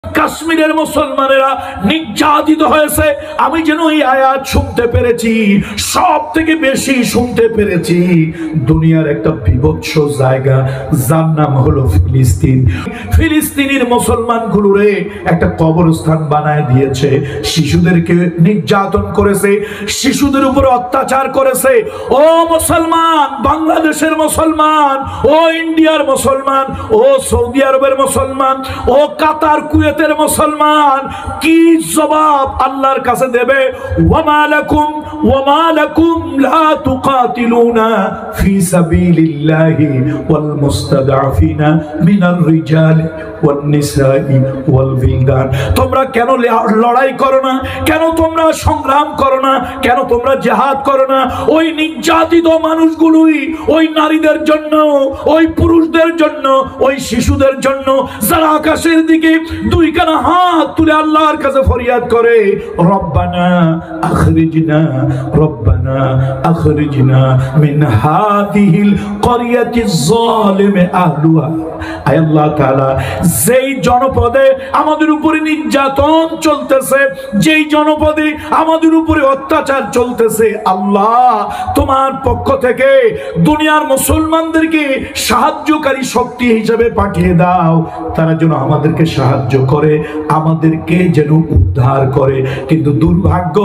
কাশ্মীরের মুসলমানেরা নির্যাতিত হয়েছে। আমি যেন এই আয়াত শুনতে পেরেছি, সব থেকে বেশি শুনতে পেরেছি দুনিয়ার একটা বিভৎস জায়গা, যার নাম হলো ফিলিস্তিন। ফিলিস্তিনের মুসলমানগুলোরে একটা কবরস্থান বানায় দিয়েছে, শিশুদেরকে নির্যাতন করেছে, শিশুদের উপর অত্যাচার করেছে। ও মুসলমান, বাংলাদেশের মুসলমান, ও ইন্ডিয়ার মুসলমান, ও সৌদি আরবের মুসলমান, ও কাতার কুয়েতের মুসলমান, কি জবাব আল্লাহর কাছে দেবে? ওয়ামা লাকুম লা তুকাতিলুনা ফি সাবিলিল্লাহি ওয়াল মুস্তাদআফিনা মিনার রিজাল ওয়ান নিসাই ওয়াল বিলদান। তোমরা কেন লড়াই করো না? কেন তোমরা সংগ্রাম করো না? কেন তোমরা জিহাদ করো না? ওই নির্যাতিত মানুষগুলোই, ওই নারীদের জন্য, ওই পুরুষদের জন্য, ওই শিশুদের জন্য, যারা আকাশের দিকে দুইখানা হাত তুলে আল্লাহর কাছে ফরিয়াদ করে, রব্বানা আখরিজনা মিন হাদিহিল ক্বরিয়াতিজ যালিমি আহলুহা। আয় আল্লাহ তাআলা, যেই জনপদে আমাদের উপরে নির্যাতন চলতেছে, যেই জনপদে আমাদের উপরে অত্যাচার চলতেছে, আল্লাহ তোমার পক্ষ থেকে দুনিয়ার মুসলমানদেরকে সাহায্যকারী শক্তি হিসেবে পাঠিয়ে দাও, তারা যেন আমাদেরকে সাহায্য করে, আমাদেরকে যেন উদ্ধার করে। কিন্তু দুর্ভাগ্য,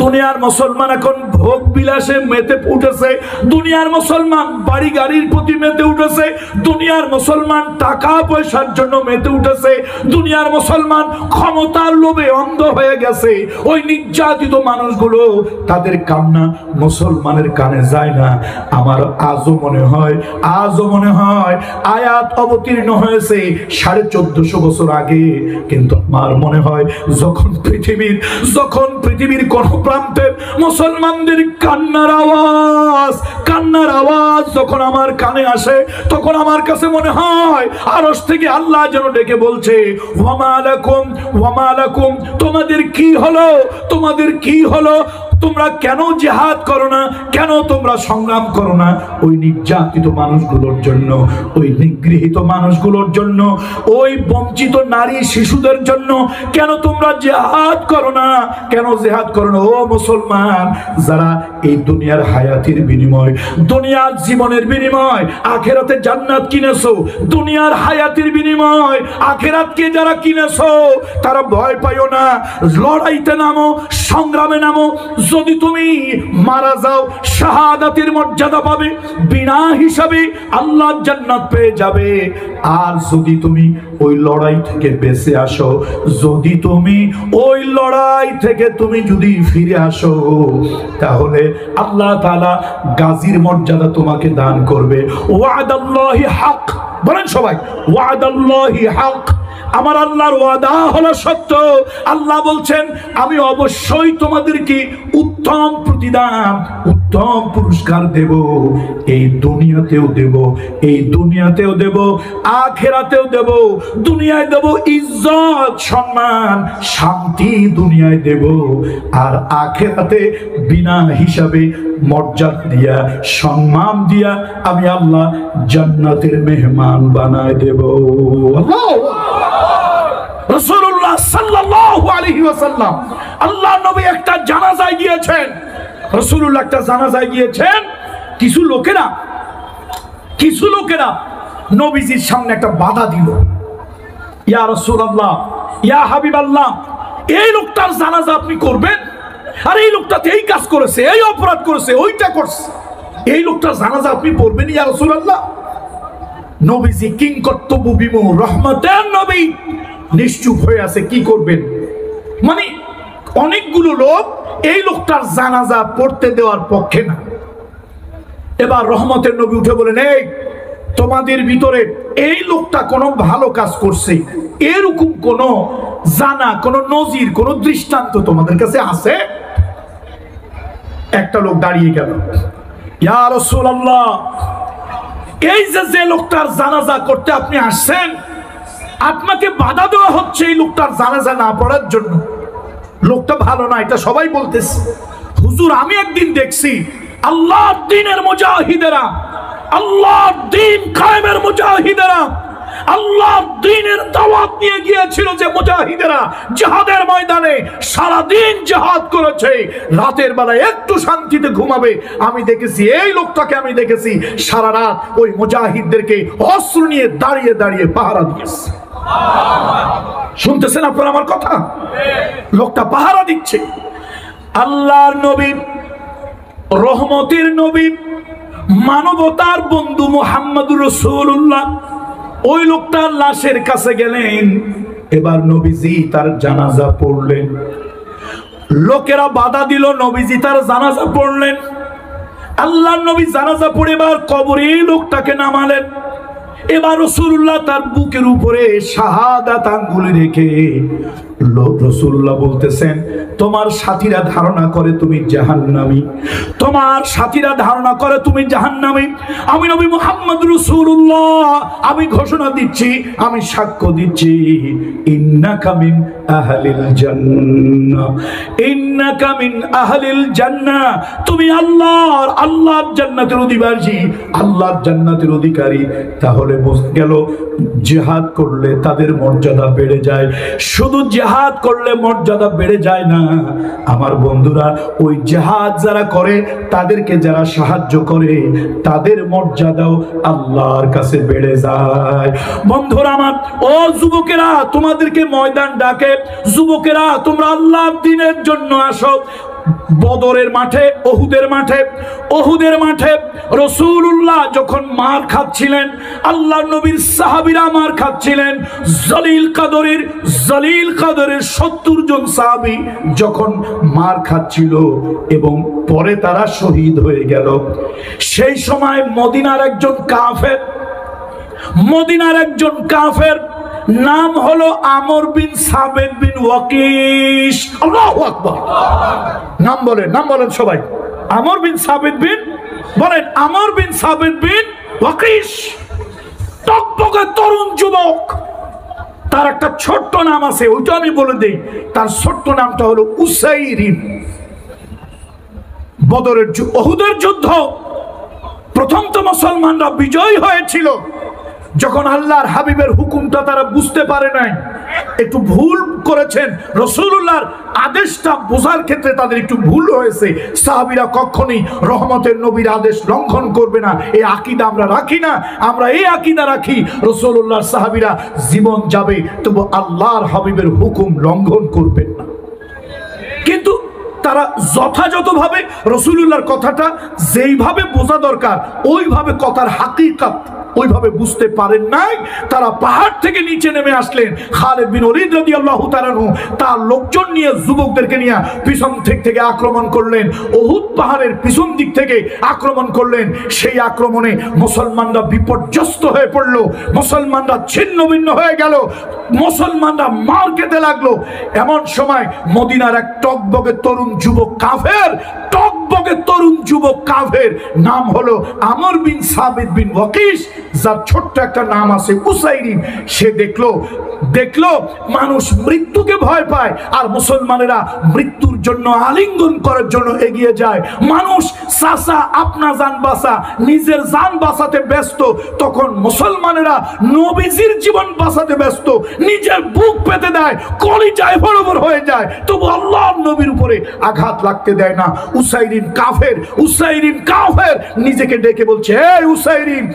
দুনিয়ার মুসলমান এখন ভোগ বিলাসে মেতে উঠেছে, দুনিয়ার মুসলমান বাড়ি গাড়ির প্রতি মেতে উঠেছে, দুনিয়ার মুসলমান টাকা পয়সার জন্য মেতে উঠেছে, দুনিয়ার মুসলমান ক্ষমতার লোভে অন্ধ হয়ে গেছে। ওই নির্যাতিত মানুষগুলো, তাদের কান্না মুসলমানের কানে যায় না। আমার আজও মনে হয় আয়াত অবতীর্ণ হয়েছে 1450 বছর আগে, কিন্তু আমার মনে হয় যখন পৃথিবীর কোন প্রান্তে মুসলমানদের কান্নার আওয়াজ যখন আমার কানে আসে, তখন আমার কাছে মনে হয় আরশ থেকে আল্লাহ যেন ডেকে বলছে, ওয়ামা লাকুম, তোমাদের কি হলো? তোমরা কেন জিহাদ করো না? কেন তোমরা সংগ্রাম করো না ওই নির্যাতিত মানুষগুলোর জন্য, ওই নিগৃহীত মানুষগুলোর জন্য, ওই বঞ্চিত নারী শিশুদের জন্য? কেন তোমরা জিহাদ করো না? কেন জিহাদ করো না? ও মুসলমান, যারা এই দুনিয়ার হায়াতের বিনিময়, দুনিয়ার জীবনের বিনিময় আখিরাতে জান্নাত কিনেছো, দুনিয়ার হায়াতের বিনিময় আখিরাতকে যারা কিনেছো, তারা ভয় পাইও না, লড়াইতে নামো, সংগ্রামে নামো। যদি তুমি মারা যাও, শাহাদাতের মর্যাদা পাবে, বিনা হিসাবে আল্লাহর জান্নাত পেয়ে যাবে। আর যদি তুমি ওই লড়াই থেকে বেঁচে আসো, যদি তুমি ওই লড়াই থেকে যদি ফিরে আসো, তাহলে আল্লাহ তাআলা গাজীর মর্যাদা তোমাকে দান করবে। ওয়াদাল্লাহি হক, বলেন সবাই, ওয়াদাল্লাহি হক। আমার আল্লাহর ওয়াদা হলো সত্য। আল্লাহ বলছেন, আমি অবশ্যই তোমাদেরকে উত্তম প্রতিদান, উত্তম পুরস্কার দেব। এই দুনিয়াতেও দেব, আখিরাতেও দেব। দুনিয়ায় দেব ইজ্জত, সম্মান, শান্তি, দুনিয়ায় দেব। আর আখিরাতে বিনা হিসাবে মর্যাদা দিয়া, সম্মান দিয়া আমি আল্লাহ জান্নাতের মেহমান বানায় দেব। রাসূলুল্লাহ সাল্লাল্লাহু আলাইহি ওয়াসাল্লাম, আল্লাহর নবী একটা জানাজায় গিয়েছেন, রাসূলুল্লাহ একটা জানাজায় গিয়েছেন। কিছু লোকেরা নবীজির সামনে একটা বাধা দিল। ইয়া রাসূলুল্লাহ, ইয়া হাবিবাল্লাহ, এই লোকটার জানাজা আপনি করবেন? আর এই লোকটা এই কাজ করেছে, এই অপরাধ করেছে, ওইটা করছে, এই লোকটার জানাজা আপনি পড়বেন ইয়া রাসূলুল্লাহ? নবীজি কিংকর্তব্য বিমূঢ়, রহমতের নবী, নিশ্চুপ হয়ে আছে। কি করবেন? মানে অনেকগুলো লোক এই লোকটার জানাজা পড়তে দেওয়ার পক্ষে না। এবার রহমতের নবী উঠে বলেন, এই তোমাদের ভিতরে এই লোকটা কোনো ভালো কাজ করছে, এরকম কোনো জানা, কোনো নজির, কোনো দৃষ্টান্ত তোমাদের কাছে আছে? একটা লোক দাঁড়িয়ে গেল, ইয়া রাসূলুল্লাহ, এই যে লোকটার জানাজা করতে আপনি আসছেন, আপনাকে বাধা দেওয়া হচ্ছে এই লোকটার জানাজা না পড়ার জন্য। লোকটা ভালো না, এটা সবাই বলতেছে। হুজুর, আমি একদিন দেখছি আল্লাহর দ্বীনের মুজাহিদেরা, আল্লাহর দ্বীন কায়েমের মুজাহিদেরা আল্লাহর দ্বীনের দাওয়াত নিয়ে গিয়েছিল যে মুজাহিদেরা জিহাদের ময়দানে সারা দিন জিহাদ করেছে, রাতের বেলায় একটু শান্তিতে ঘুমাবে। আমি দেখেছি এই লোকটাকে, আমি দেখেছি সারা রাত ওই মুজাহিদদেরকে অস্ত্র নিয়ে দাঁড়িয়ে দাঁড়িয়ে পাহারা দিয়েছে। শুনতেছেন আপনারা আমার কথা? লোকটা পাহারা দিচ্ছে। আল্লাহর নবী, রহমতের নবী, মানবতার বন্ধু মুহাম্মদুর রাসূলুল্লাহ ওই লোকটার লাশের কাছে গেলেন। এবার নবীজি তার জানাজা পড়লেন। লোকেরা বাধা দিল, নবীজি তার জানাজা পড়লেন। আল্লাহর নবী জানাজা পড়ে এবার কবরে লোকটাকে নামালেন। এবার রাসূলুল্লাহ তার বুকের উপরে শাহাদাত আঙ্গুল রেখে রাসূলুল্লাহ বলতেছেন, তোমার সাথীরা ধারণা করে তুমি জাহান্নামী, তোমার সাথীরা ধারণা করে তুমি জাহান্নামী। আমি নবী মুহাম্মদ রাসূলুল্লাহ আমি ঘোষণা দিচ্ছি, আমি সাক্ষ্য দিচ্ছি, ইন্নাকা মিন আহলিল জান্নাহ, ইন্নাকা মিন আহলিল জান্নাহ, তুমি আল্লাহর জান্নাতের অধিবাসী, আল্লাহর জান্নাতের অধিকারী। তাহলে বুঝে গেল জিহাদ করলে তাদের মর্যাদা বেড়ে যায়। শুধু জিহাদ করলে মর্যাদা বেড়ে যায় না আমার বন্ধুরা, ওই জিহাদ যারা করে তাদেরকে যারা সাহায্য করে তাদের মর্যাদাও আল্লাহর কাছে বেড়ে যায়। বন্ধুরা আমার, ও যুবকেরা, তোমাদেরকে ময়দান ডাকে। যুবকেরা, তোমরা আল্লাহর দ্বীনের জন্য আসো। বদরের মাঠে, ওহুদের মাঠে রাসূলুল্লাহ যখন মার খাচ্ছিলেন, আল্লাহর নবীর সাহাবীরা মার খাচ্ছিলেন। জলিল কাদরের 70 জন সাহাবী যখন মার খাচ্ছিল এবং পরে তারা শহীদ হয়ে গেল, সেই সময় মদিনার একজন কাফের নাম হলো আমর বিন সাবেদ বিন ওয়াকিশ। আল্লাহু আকবার। নাম বলেন সবাই। আমর বিন সাবেদ বিন ওয়াকিশ, টকবকে তরুণ যুবক। তার একটা ছোট্ট নাম আছে, ওইটা আমি বলে দেই। তার ছোট্ট নামটা হলো উসাইরিন। ওহুদের যুদ্ধ প্রথম তো মুসলমানরা বিজয়ী হয়েছিল। যখন আল্লাহর হাবিবের হুকুমটা তারা বুঝতে পারে নাই, একটু ভুল করেছেন, রাসূলুল্লাহর আদেশটা বোঝার ক্ষেত্রে তাদের একটু ভুল হয়েছে। সাহাবীরা কখনোই রহমতের নবীর আদেশ লঙ্ঘন করবে না, এই আকীদা আমরা রাখি না। আমরা এই আকীদা রাখি, রাসূলুল্লাহর সাহাবীরা জীবন যাবে তবু আল্লাহর হাবিবের হুকুম লঙ্ঘন করবেন না। কিন্তু তারা যথাযথভাবে রাসূলুল্লাহর কথাটা যেইভাবে বোঝা দরকার ওইভাবে কথার হাকিকত ওইভাবে বুঝতে পারেন নাই। তারা পাহাড় থেকে নিচে নেমে আসলেন। খালিদ বিন ওলীদ রাদিয়াল্লাহু তাআলা তার লোকজন নিয়ে, যুবকদেরকে নিয়ে পিছন থেকে আক্রমণ করলেন। উহুদ পাহাড়ের পিছন দিক থেকে আক্রমণ করলেন। সেই আক্রমণে মুসলমানরা বিপর্যস্ত হয়ে পড়ল, মুসলমানরা ছিন্ন ভিন্ন হয়ে গেল, মুসলমানরা মার খেতে লাগলো। এমন সময় মদিনার এক টকবকে তরুণ যুবক কাফের, নাম হলো আমর বিন সাবিত বিন ওয়াকিশ, যার ছোট্ট একটা নাম আছে উসাইরিন। সে দেখলো মানুষ মৃত্যুকে ভয় পায় আর মুসলমানেরা মৃত্যুর জন্য আলিঙ্গন করার জন্য এগিয়ে যায়। মানুষ চাচা আপনা জান বাঁচা, নিজের জান বাঁচাতে ব্যস্ত, তখন মুসলমানেরা নবীজির জীবন বাঁচাতে ব্যস্ত, নিজের বুক পেতে দেয়, কলিজায় বরাবর হয়ে যায়, তবু আল্লাহর নবীর উপরে আঘাত লাগতে দেয় না। উসাইরিন কাফের নিজেকে ডেকে বলছে, এই উসাইরিন,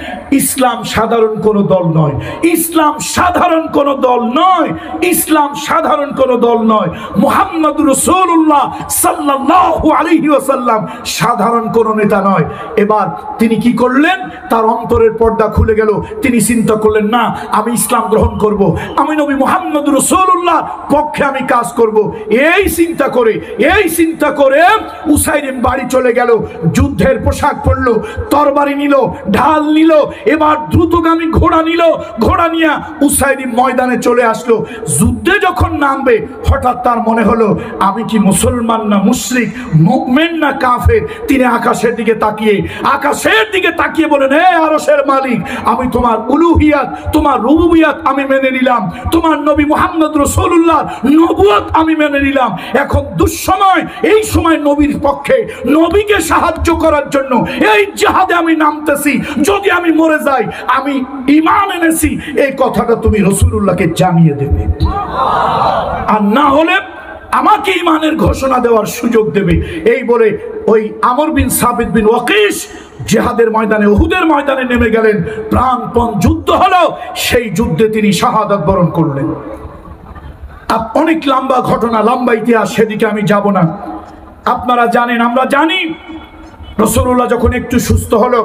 ইসলাম সাধারণ কোন দল নয়, ইসলাম সাধারণ কোন দল নয়, ইসলাম সাধারণ কোন দল নয়। মুহাম্মদুর রাসূলুল্লাহ সাল্লাল্লাহু আলাইহি ওয়াসাল্লাম সাধারণ কোন নেতা নয়। এবার তিনি কি করলেন? তার অন্তরের পর্দা খুলে গেল। তিনি চিন্তা করলেন, না, আমি ইসলাম গ্রহণ করব, আমি নবী মুহাম্মদুর রাসূলুল্লাহ পক্ষে আমি কাজ করব। এই চিন্তা করে উসাইরিন বাড়ি চলে গেল, যুদ্ধের পোশাক পরলো, তরবারি নিল, ঢাল নিল, এবার দ্রুতগামী ঘোড়া নিয়ে উসাইরিন ময়দানে চলে আসলো। যুদ্ধে যখন নামবে, হঠাৎ তার মনে হলো আমি কি মুসলমান না মুশরিক, মুমিন না কাফের। তিনি আকাশের দিকে তাকিয়ে বলেন, হে আরশের মালিক, আমি তোমার উলুহিয়াত, তোমার রুবুবিয়াত আমি মেনে নিলাম, তোমার নবী মুহাম্মদ রাসূলুল্লাহ নবুয়ত আমি মেনে নিলাম। এখন দুঃসময়, এই সময় নবীর পক্ষে, নবীকে সাহায্য করার জন্য এই জিহাদে আমি নামতেছি। যদি আমি মরে যাই, আমি ঈমান এনেছি, এই কথাটা তুমি রাসূলুল্লাহকে জানিয়ে দেবে, আর না হলে আমাকে ঈমানের ঘোষণা দেওয়ার সুযোগ দেবে। এই বলে ওই আমর বিন সাবিত বিন ওয়াকিস জিহাদের ময়দানে, উহুদের ময়দানে নেমে গেলেন। প্রাণপণ যুদ্ধ হলো, সেই যুদ্ধে তিনি শাহাদাত বরণ করলেন। অনেক লম্বা ঘটনা, লম্বা ইতিহাস, সেদিকে আমি যাব না। আপনারা জানেন, আমরা জানি, রাসূলুল্লাহ যখন একটু সুস্থ হলো,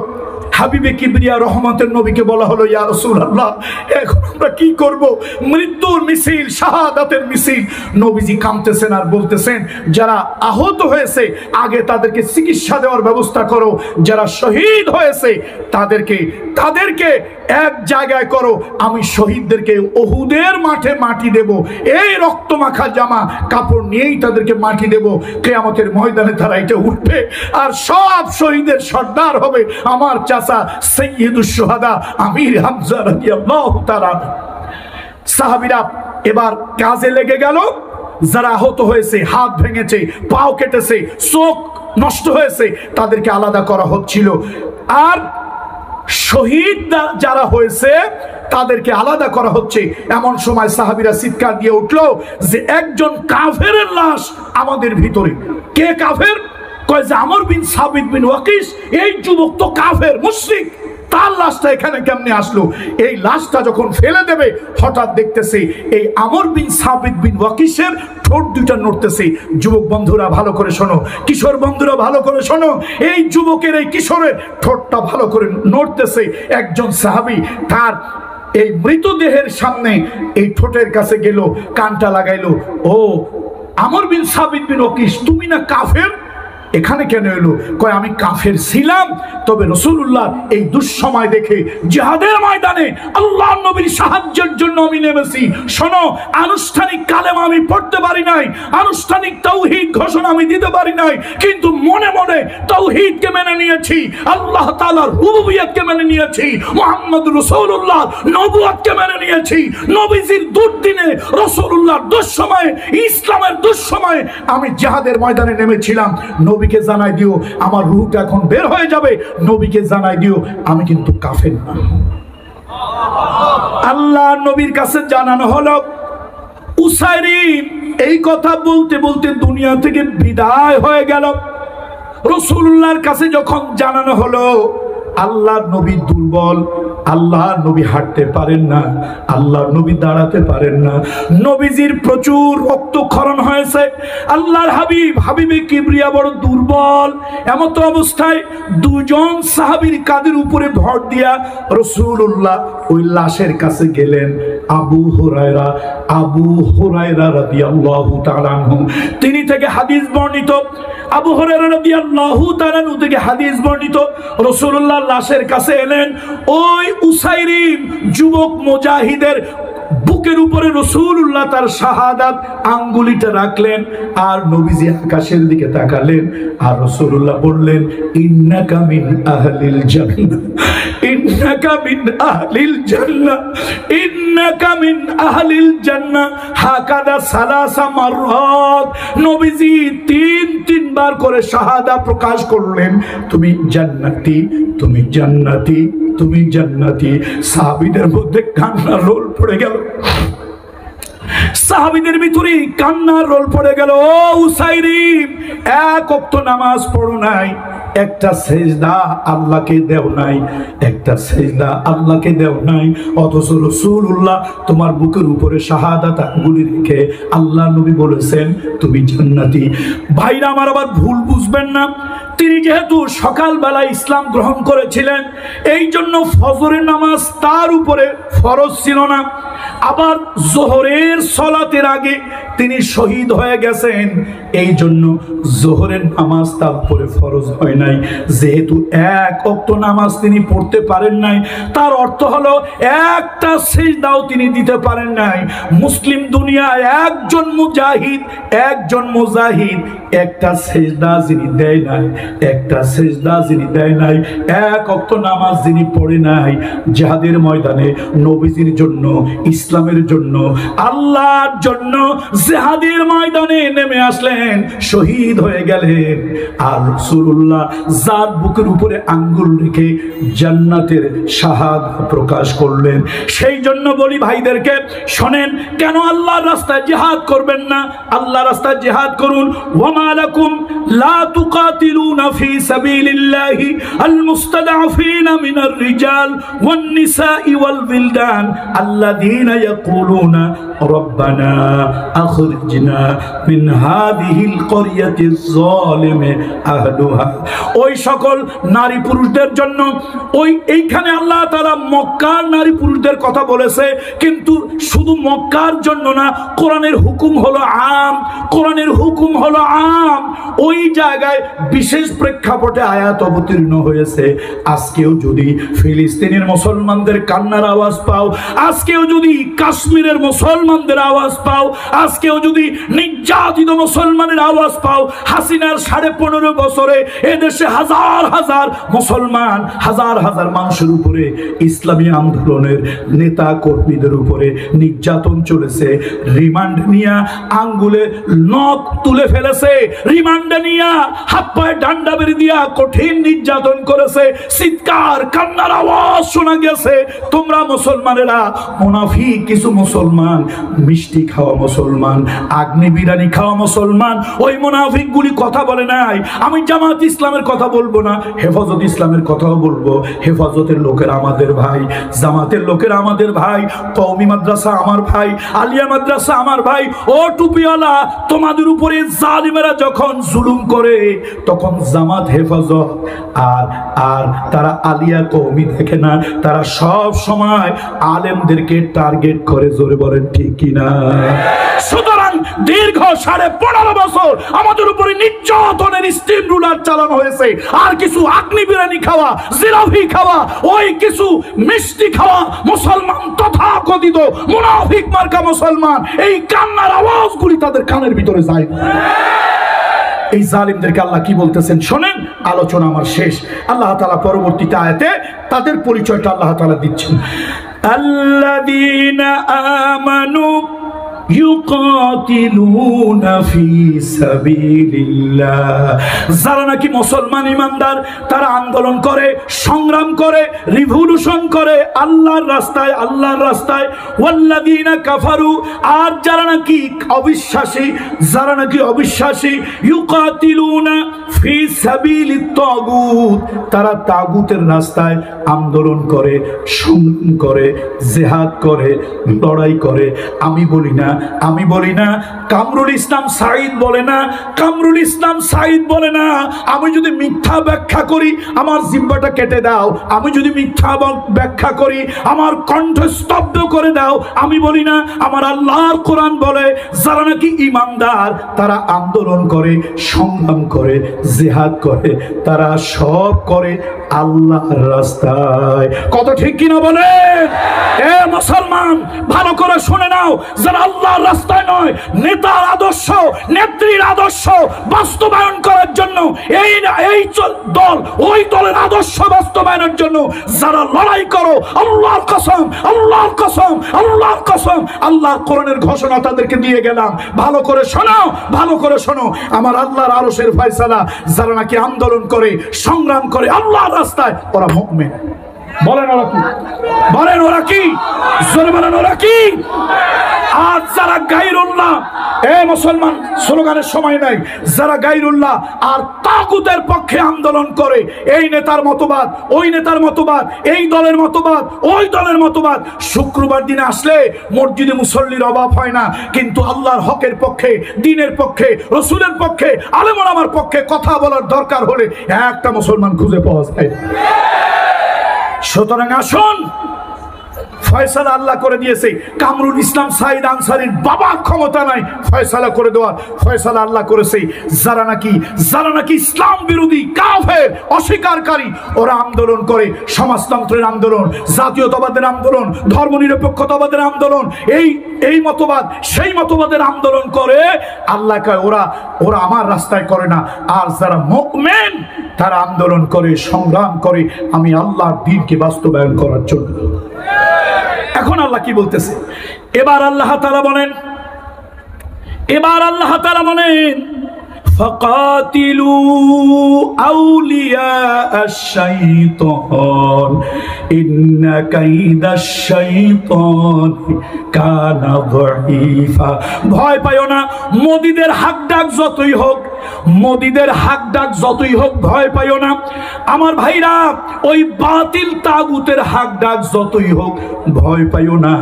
হাবিবে কিবরিয়া রহমতের নবীকে বলা হলো, ইয়া রাসূলুল্লাহ, এখন আমরা কি করব? মৃত্যুর মিছিল, শাহাদাতের মিছিল। নবীজি কাঁদতেছেন আর বলতেছেন, যারা আহত হয়েছে আগে তাদেরকে চিকিৎসা দেওয়ার ব্যবস্থা করো, যারা শহীদ হয়েছে তাদেরকে এক জায়গায় করো, আমি শহীদদেরকে উহুদের মাঠে মাটি দেব, এই রক্তমাখা জামা কাপড় নিয়েই তাদেরকে মাটি দেব। কিয়ামতের ময়দানে তারা এটা উঠবে আর সব শহীদের সর্দার হবে আমার চাচা সাইয়্যিদুশ শুহাদা আমির হামজা রাদিয়াল্লাহু তাআলা। সাহাবীরা এবার কাজে লেগে গেল। যারা আহত হয়েছে, হাত ভেঙেছে, পাও কেটেছে, চোখ নষ্ট হয়েছে, তাদেরকে আলাদা করা হচ্ছিল। আর শহীদ যারা হয়েছে তাদেরকে আলাদা করা হচ্ছে। এমন সময় সাহাবীরা চিৎকার দিয়ে উঠলো যে একজন কাফেরের লাশ আমাদের ভিতরে। কে কাফের? কয় যে আমর বিন সাবিত বিন ওয়াকিস, এই যুবক তো কাফের, মুশরিক, তার লাশটা এখানে কেমনে আসলো? এই লাশটা যখন ফেলে দেবে, হঠাৎ দেখতেছে এই আমর বিন সাবিত বিন ওয়াকিসের ঠোঁট দুইটা নড়তেছে। যুবক বন্ধুরা ভালো করে শোনো, কিশোর বন্ধুরা ভালো করে শোনো, এই যুবকের, এই কিশোরের ঠোঁটটা ভালো করে নড়তেছে। একজন সাহাবী তার এই মৃতদেহের সামনে এই ঠোঁটের কাছে গেল, কানটা লাগাইলো, ও আমর বিন সাবিত বিন ওয়াকিস, তুমি না কাফের? এখানে কেন এলো? কয় আমি কাফের ছিলাম, তবে রাসূলুল্লাহ এই দুঃসময় দেখে জিহাদের ময়দানে আল্লাহর নবীর সাহায্যের জন্য আমি নেমেছি। শোনো, আনুষ্ঠানিক কালেমা আমি পড়তে পারি নাই, আনুষ্ঠানিক তাওহীদ ঘোষণা আমি দিতে পারি নাই, কিন্তু মনে মনে তাওহীদকে মেনে নিয়েছি, আল্লাহ তাআলার রুবুবিয়তকে মেনে নিয়েছি, মুহাম্মদ রাসূলুল্লাহ নবুয়তকে মেনে নিয়েছি। নবীজির দুর্দিনে, রাসূলুল্লাহর দুঃসময়ে, ইসলামের দুঃসময়ে আমি জিহাদের ময়দানে নেমেছিলাম। নবীকে জানাই দিও আমার রূহটা এখন বের হয়ে যাবে, নবীকে জানাই দিও আমি কিন্তু কাফের না। আল্লাহ নবীর কাছে জানানো হলো। উসাইরিম এই কথা বলতে বলতে দুনিয়া থেকে বিদায় হয়ে গেল। রাসূলুল্লাহর কাছে যখন জানানো হলো আল্লাহর নবী দুর্বল, আল্লাহর নবী হাঁটতে পারেন না, আল্লাহর নবী দাঁড়াতে পারেন না, নবীজির প্রচুর রক্তক্ষরণ হয়েছে, আল্লাহর হাবিবে কিবরিয়া বড় দুর্বল। এমত অবস্থায় দুজন সাহাবীর কাঁধের উপরে ভর দিয়া রাসূলুল্লাহ ওই লাশের কাছে গেলেন। আবু হুরায়রা রাদিয়াল্লাহু তাআলা আনহু, তিনি থেকে হাদিস বর্ণিত, আবু হুরায়রা রাদিয়াল্লাহু তাআলা আনহু থেকে হাদিস বর্ণিত, রাসূলুল্লাহ লাশের কাছে এলেন। ওই উসাইরিম যুবক মুজাহিদের বুকের উপরে রাসূলুল্লাহ তার শাহাদাত আঙ্গুলিটা রাখলেন, আর নবীজি আকাশের দিকে তাকালেন, আর রাসূলুল্লাহ বললেন, ইন্নাকা মিন আহলিল জান্নাহ, ইন্নাকা মিন আহলিল জান্নাহ, ইন্নাকা মিন আহলিল জান্নাহ, হাকাদা সালাসা মাররাত। নবীজি তিনবার করে শাহাদা প্রকাশ করলেন, তুমি জান্নাতি, তুমি জান্নাতি, তুমি জান্নাতি। সাহাবীদের মধ্যে কান্নার রোল পড়ে গেল, সাহাবীদের ভিতরে কান্নার রোল পড়ে গেল। ও উসাইরিম, এক ওয়াক্ত নামাজ পড়ো নাই, একটা সেজদা আল্লাহকে দেও নাই, একটা সেজদা আল্লাহকে দেও নাই, অথচ রাসূলুল্লাহ তোমার বুকের উপরে শাহাদাত আঙ্গুলি রেখে আল্লাহ নবী বলেছেন তুমি জান্নাতি। ভাইরা আমার, আবার ভুল বুঝবেন না, তিনি যেহেতু সকালবেলা ইসলাম গ্রহণ করেছিলেন, এই জন্য ফজরের নামাজ তার উপরে ফরজ ছিল না। আবার জোহরের সালাতের আগে তিনি শহীদ হয়ে গেছেন, এই জন্য জোহরের নামাজ তার উপরে ফরজ হয় নাই। যেহেতু এক ওয়াক্ত নামাজ তিনি পড়তে পারেন নাই, তার অর্থ হলো একটা সিজদাও তিনি দিতে পারেন নাই। মুসলিম দুনিয়ায় একজন মুজাহিদ একটা সিজদা যিনি দেয় নাই, এক ওয়াক্ত নামাজ যিনি পড়ে নাই, জিহাদের ময়দানে নবীজির জন্য, ইসলামের জন্য, আল্লাহর জন্য জিহাদের ময়দানে নেমে আসলেন, শহীদ হয়ে গেলেন। আর রাসূলুল্লাহ যার বুকের উপরে আঙ্গুল রেখে জান্নাতের শাহাদাত প্রকাশ করলেন। সেই জন্য বলি ভাইদেরকে, শোনেন, কেন আল্লাহর রাস্তায় জিহাদ করবেন না? আল্লাহর রাস্তায় জিহাদ করুন। ওয়ামা লাকুম লা তুকাতিলুনা ফি সাবিলিল্লাহি আল মুস্তাদআফিনা মিনার রিজাল ওয়ান নিসাই ওয়াল বিলদান আল্লাযীনা ইয়াকুলুনা রব্বানা আখরিজনা মিন হাযিহিল ক্বরিয়াতিজ যালিমি আহলুহা। ওই সকল নারী পুরুষদের জন্য, এইখানে আল্লাহ তাআলা মক্কার নারী পুরুষদের কথা বলেছে, কিন্তু শুধু মক্কার জন্য না, কোরআনের হুকুম হলো আম, ওই জায়গায় বিশেষ প্রেক্ষাপটে আয়াত অবতীর্ণ হয়েছে। আজকেও যদি ফিলিস্তিনের মুসলমানদের কান্নার আওয়াজ পাও, আজকেও যদি কাশ্মীরের মুসলমানদের আওয়াজ পাও, আজকেও যদি নির্যাতিত মুসলমানের আওয়াজ পাও, হাসিনার 15.5 বছরে এদেশে হাজার হাজার মুসলমান, হাজার হাজার মানুষের উপরে, ইসলামী আন্দোলনের নেতা কর্মীদের উপরে নির্যাতন চলেছে। রিমান্ড নিয়ে আঙ্গুলে নখ তুলে ফেলেছে, রিমান্ডে নিয়ে হাত পায়ে ডান্ডা বেরি দিয়া কঠিন নির্যাতন করেছে, চিৎকার কান্নার আওয়াজ শোনা গেছে। তোমরা মুসলমানেরা, মুনাফিক কিছু মুসলমান, মিষ্টি খাওয়া মুসলমান, আগ্নি বিরিয়ানি খাওয়া মুসলমান, ওই মুনাফিক গুলি কথা বলে নাই। আমি জামাত ইসলামের কথা বলবো না, হেফাজত ইসলামের কথাও বলবো। হেফাজতের লোকেরা আমাদের ভাই, জামাতের লোকেরা আমাদের ভাই, কওমি মাদ্রাসা আমার ভাই, আলিয়া মাদ্রাসা আমার ভাই। ও টুপিওয়ালা, তোমাদের উপরে জালিমেরা যখন জুলুম করে, তখন জামাত, হেফাজত আর তারা আলিয়া কওমি দেখে না, তারা সব সময় আলেমদেরকে টার্গেট করে। জোরে বলেন ঠিক কিনা? সুতরাং দীর্ঘ 15.5 বছর আমাদের উপরে নির্যাতনের স্টিম রুলার চালানো হয়েছে। আর কিছু আগ্নি বিরিয়ানি খাওয়া, জিলাপি খাওয়া, ওই কিছু মিষ্টি খাওয়া মুসলমান, তথাকথিত মুনাফিক মার্কা মুসলমান, এই কান্নার আওয়াজগুলি তাদের কানের ভিতরে যায়। এই জালিমদেরকে আল্লাহ কি বলতেছেন শোনেন। আলোচনা আমার শেষ। আল্লাহ তাআলা পরবর্তীতে আয়াতে তাদের পরিচয়টা আল্লাহ তাআলা দিচ্ছেন। আল্লাযীনা আমানু ইউকাতিলুনা ফি সাবিলিল্লাহ। যারা নাকি মুসলমান ইমানদার, তারা আন্দোলন করে, সংগ্রাম করে, রিভলিউশন করে আল্লাহর রাস্তায়। ওয়াল্লাযীনা কাফারু, আর যারা নাকি অবিশ্বাসী, ইউকাতিলুনা ফি সাবিলিত তাগুত, তারা তাগুতের রাস্তায় আন্দোলন করে, সংগ্রাম করে, জিহাদ করে, লড়াই করে। আমি বলি না, কামরুল ইসলাম সাঈদ বলে না, আমি যদি মিথ্যা ব্যাখ্যা করি আমার জিহ্বাটা কেটে দাও, আমি যদি মিথ্যা ব্যাখ্যা করি আমার কণ্ঠ স্তব্ধ করে দাও। আমি বলি না, আমার আল্লাহর কোরআন বলে, যারা নাকি ঈমানদার তারা আন্দোলন করে, সংগ্রাম করে, জিহাদ করে, তারা সব করে আল্লাহর রাস্তায়। কত ঠিক কিনা বলেন? এ মুসলমান, ভালো করে শুনে নাও, যারা আল্লাহর রাস্তায় নয়, নেতার আদর্শ, নেত্রীর আদর্শ বাস্তবায়ন করার জন্য, এই দল ওই দলের আদর্শ বাস্তবায়নের জন্য যারা লড়াই করো, আল্লাহর কসম, আল্লাহর কোরআনের ঘোষণা তাদেরকে দিয়ে গেলাম। ভালো করে শোনো, আমার আল্লাহর আরশের ফয়সালা। যারা নাকি আন্দোলন করে, সংগ্রাম করে আল্লাহর রাস্তায়, ওরা মুমিন। বলেন ওরা কি? জোরে বলেন ওরা কি? আর যারা গায়রুল্লাহ, এ মুসলমান, স্লোগানের সময় নাই, যারা গায়রুল্লাহ আর তাগুতের পক্ষে আন্দোলন করে, এই নেতার মতবাদ, ওই নেতার মতবাদ, এই দলের মতবাদ, ওই দলের মতবাদ, শুক্রবার দিনে আসলে মসজিদে মুসল্লির অভাব হয় না, কিন্তু আল্লাহর হকের পক্ষে, দ্বীনের পক্ষে, রাসূলের পক্ষে, আলেম ওলামার পক্ষে কথা বলার দরকার হলে একটা মুসলমান খুঁজে পাওয়া যায়। সুতরাং আসুন, ফয়সালা আল্লাহ করে দিয়েছে। কামরুল ইসলাম সাইদ আনসারীর বাবার ক্ষমতা নাই ফয়সালা করে দেওয়ার, ফয়সালা আল্লাহ করেছে। যারা নাকি ইসলাম বিরোধী কাফের অস্বীকারী, ওরা আন্দোলন করে, সমাজতন্ত্রের আন্দোলন, জাতীয়তাবাদের আন্দোলন, ধর্মনিরপেক্ষতাবাদের আন্দোলন, এই মতবাদ সেই মতবাদের আন্দোলন করে। আল্লাহ কয় ওরা আমার রাস্তায় করে না। আর যারা মুমিন তারা আন্দোলন করে, সংগ্রাম করে আমি আল্লাহর দ্বীনকে বাস্তবায়ন করার জন্য। এখন আল্লাহ কি বলতেছে? এবার আল্লাহ তাআলা বলেন فقاتلوا أولياء الشيطان إن كيد الشيطان كان ضعيفا। ভয় পাইও না, মোদিদের হাক ডাক যতই হোক ভয় পাইও না আমার ভাইরা। ওই বাতিল তাগুতের হাক ডাক যতই হোক ভয় পাইও না।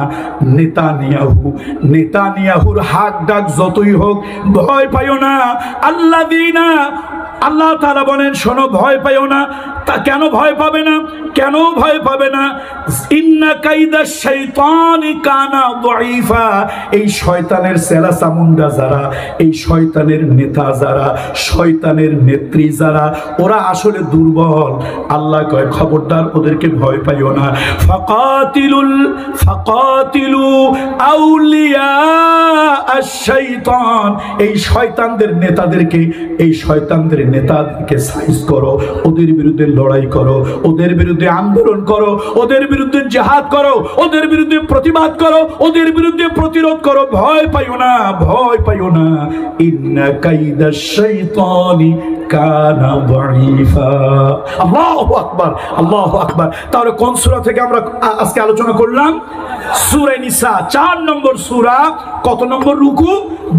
নেতানিয়াহুর হাক ডাক যতই হোক ভয় পাইও না। আল্লাহ তাআলা বলেন শোনো, ভয় পাইও না। তা কেন ভয় পাবে না? ইন্না কাইদাশ শাইতানি কানা দাঈফা। এই শয়তানের সেলা চামুন্ডা যারা, এই শয়তানের নেতা যারা, শয়তানের নেত্রী যারা, ওরা আসলে দুর্বল। আল্লাহ কয় খবরদার ওদেরকে ভয় পাইও না। ফাকাতিলু আউলিয়া আশ-শাইতান। এই শয়তানদের নেতাদেরকে সাইজ করো, ওদের বিরুদ্ধে লড়াই করো, ওদের বিরুদ্ধে আন্দোলন করো, ওদের বিরুদ্ধে জিহাদ করো, ওদের বিরুদ্ধে প্রতিবাদ করো, ওদের বিরুদ্ধে প্রতিরোধ করো। ভয় পাইও না। ইন্না কাইদাশ শাইতানি কানা দাঈফা। আল্লাহু আকবার। তাহলে কোন সূরা থেকে আমরা আজকে আলোচনা করলাম? সূরা নিসা 4 নম্বর সূরা। কত নম্বর রুকু?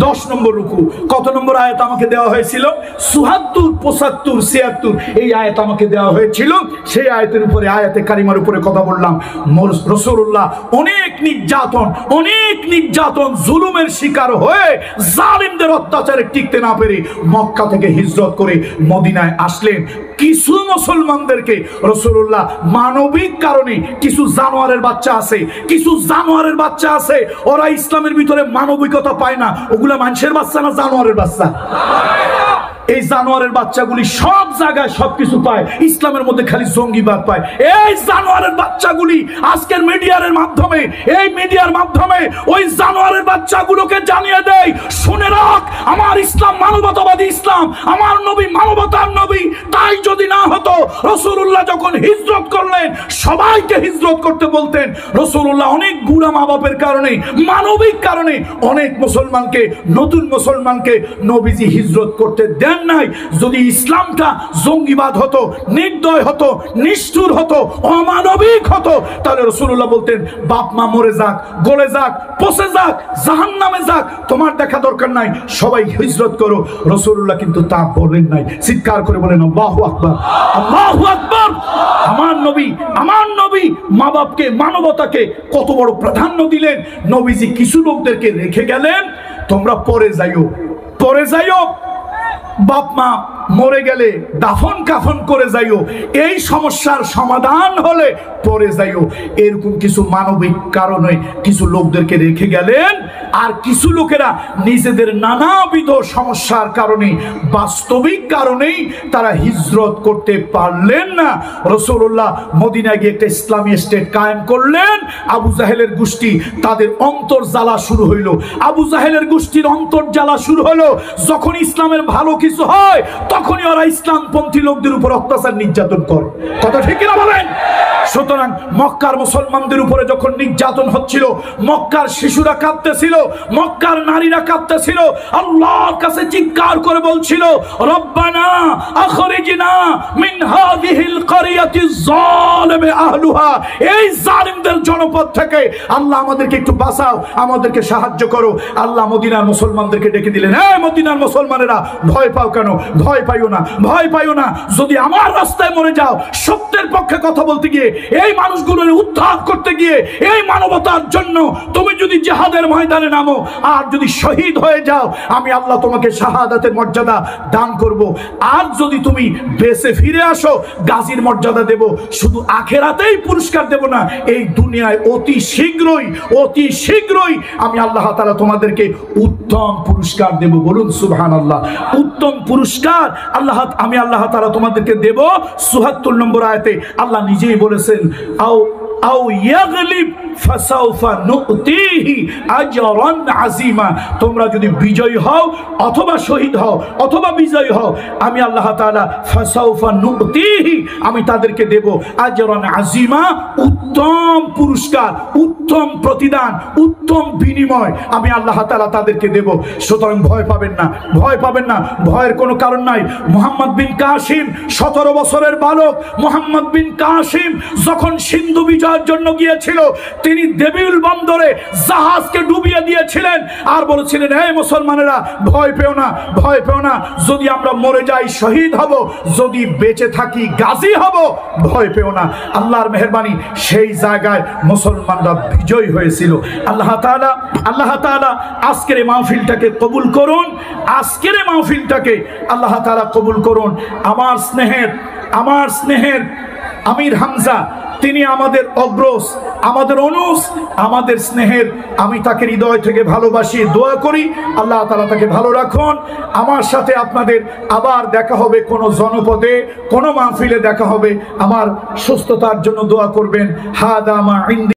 10 নম্বর রুকু। কত নম্বর আয়াত আমাকে দেওয়া হয়েছিল? ৭৪, ৭৫, ৭৬ এই আয়াত আমাকে দেওয়া হয়েছিল। সেই আয়াতের উপরে, আয়াতে কারিমার উপরে কথা বললাম। রাসূলুল্লাহ অনেক নির্যাতন জুলুমের শিকার হয়ে জালিমদের অত্যাচারে টিকতে না পেরে মক্কা থেকে হিজরত করে মদিনায় আসলেন। কিছু মুসলমানদেরকে রাসূলুল্লাহ মানবিক কারণে, কিছু জানোয়ারের বাচ্চা আছে ওরা ইসলামের ভিতরে মানবিকতা পায় না। ওগুলা মানুষের বাচ্চা না জানোয়ারের বাচ্চা? এই জানোয়ারের বাচ্চাগুলি সব জায়গায় সবকিছু পায়, ইসলামের মধ্যে খালি জঙ্গিবাদ পায়। এই জানোয়ারের বাচ্চাগুলি আজকের মিডিয়ার মাধ্যমে ওই জানোয়ারের বাচ্চাগুলোকে জানিয়ে দেয়, শুনে রাখ আমার ইসলাম মানবতাবাদী ইসলাম, আমার নবী মানবতার নবী। তাই যদি না হতো, রাসূলুল্লাহ যখন হিজরত করলেন সবাইকে হিজরত করতে বলতেন। রাসূলুল্লাহ অনেক বুড়া মা বাপের কারণে, মানবিক কারণে অনেক নতুন মুসলমানকে নবীজি হিজরত করতে দেন নাই। যদি ইসলামটা জঙ্গিবাদ হতো, নির্দয় হতো, নিষ্ঠুর হতো, অমানবিক হতো, তাহলে রাসূলুল্লাহ বলতেন বাপ মা মরে যাক, গলে যাক, পচে যাক, জাহান্নামে যাক, তোমার দেখা দরকার নাই, সবাই হিজরত করো। রাসূলুল্লাহ কিন্তু তা বলেন নাই। চিৎকার করে বলেন আল্লাহু আকবার, আল্লাহু আকবার। আমার নবী মা বাপকে, মানবতাকে কত বড় প্রাধান্য দিলেন। নবীজি কিছু লোকদেরকে রেখে গেলেন, তোমরা পরে যাইও, বাপ মা মরে গেলে দাফন কাফন করে যাইও, এই সমস্যার সমাধান হলে পরে যাইও। এরকম কিছু মানবিক কারণে কিছু লোকদেরকে রেখে গেলেন। আর কিছু লোকেরা নিজেদের নানাবিধ সমস্যার কারণে, বাস্তবিক কারণেই তারা হিজরত করতে পারলেন না। রাসূলুল্লাহ মদিনায় গিয়ে একটা ইসলামী স্টেট কায়েম করলেন। আবু জাহেলের গোষ্ঠী, তাদের অন্তর জ্বালা শুরু হইল। আবু জাহেলের গোষ্ঠীর অন্তর জ্বালা শুরু হলো। যখন ইসলামের ভালো কিছু হয় তখনই ওরা ইসলামপন্থী লোকদের উপর অত্যাচার নির্যাতন করে। কথা ঠিক কিনা বলেন? সুতরাং মক্কার মুসলমানদের উপরে যখন নির্যাতন হচ্ছিল, মক্কার শিশুরা কাঁদতেছিল, মক্কার নারীরা কাঁদতেছিল, আল্লাহর কাছে চিৎকার করে বলছিল রব্বানা আখরিজনা মিন হাযিহিল ক্বরিয়াতি যালিমি আহলুহা। এই জালিমদের জনপদ থেকে আল্লাহ আমাদেরকে একটু বাঁচাও, আমাদেরকে সাহায্য করো। আল্লাহ মদিনার মুসলমানদেরকে ডেকে দিলেন, এই মদিনার মুসলমানেরা ভয় পাও কেন? ভয় পাইও না। যদি আমার রাস্তায় মরে যাও, সত্যের পক্ষে কথা বলতে গিয়ে, এই মানুষগুলোর উদ্ধার করতে গিয়ে, এই মানবতার জন্য তুমি যদি জিহাদের ময়দানে নামো, আর যদি শহীদ হয়ে যাও আমি আল্লাহ তোমাকে শাহাদাতের মর্যাদা দান করব। আর যদি তুমি বেঁচে ফিরে আসো গাজীর মর্যাদা দেব। শুধু আখেরাতেই পুরস্কার দেব না, এই দুনিয়ায় অতি শীঘ্রই আমি আল্লাহ তাআলা তোমাদেরকে উত্তম পুরস্কার দেব। বলুন সুবহানাল্লাহ। উত্তম পুরস্কার আমি আল্লাহ তাআলা তোমাদেরকে দেব। ৭৪ নম্বর আয়াতে আল্লাহ নিজেই বলেছেন, আও ইয়াগলিব ফাসাউফা নুতিহি আজরান আযীমা। তোমরা যদি বিজয়ী হও অথবা শহীদ হও অথবা বিজয়ী হও, আমি আল্লাহ তাআলা ফাসাউফা নুতিহি, আমি তাদেরকে দেব আজরান আযীমা, উত্তম পুরস্কার, উত্তম প্রতিদান, উত্তম বিনিময় আমি আল্লাহ তাআলা তাদেরকে দেব। সুতরাং ভয় পাবেন না, ভয় পাবেন না, ভয়ের কোনো কারণ নাই। মুহাম্মদ বিন কাসিম 17 বছরের বালক মুহাম্মদ বিন কাসিম যখন সিন্ধু বিজয়ের জন্য গিয়েছিল, তিনি দেবিউল বন্দরে জাহাজকে ডুবিয়ে দিয়েছিলেন আর বলেছিলেন, হে মুসলমানেরা ভয় পেও না, ভয় পেও না, যদি আমরা মরে যাই শহীদ হব, যদি বেঁচে থাকি গাজী হব, ভয় পেও না। আল্লাহর মেহেরবানি, সেই জায়গায় মুসলমানরা বিজয় হয়েছিল। আল্লাহ তাআলা আজকের এই মাহফিলটাকে কবুল করুন, আজকের এই মাহফিলটাকে আল্লাহ তাআলা কবুল করুন। আমার স্নেহের আমির হামজা, তিনি আমাদের অগ্রজ, আমাদের অনুজ, আমাদের স্নেহের, আমি তাকে হৃদয় থেকে ভালোবাসি, দোয়া করি আল্লাহ তাআলা তাকে ভালো রাখুন। আমার সাথে আপনাদের আবার দেখা হবে কোনো জনপদে, কোনো মাহফিলে দেখা হবে। আমার সুস্থতার জন্য দোয়া করবেন। হাদা মা ইনদি।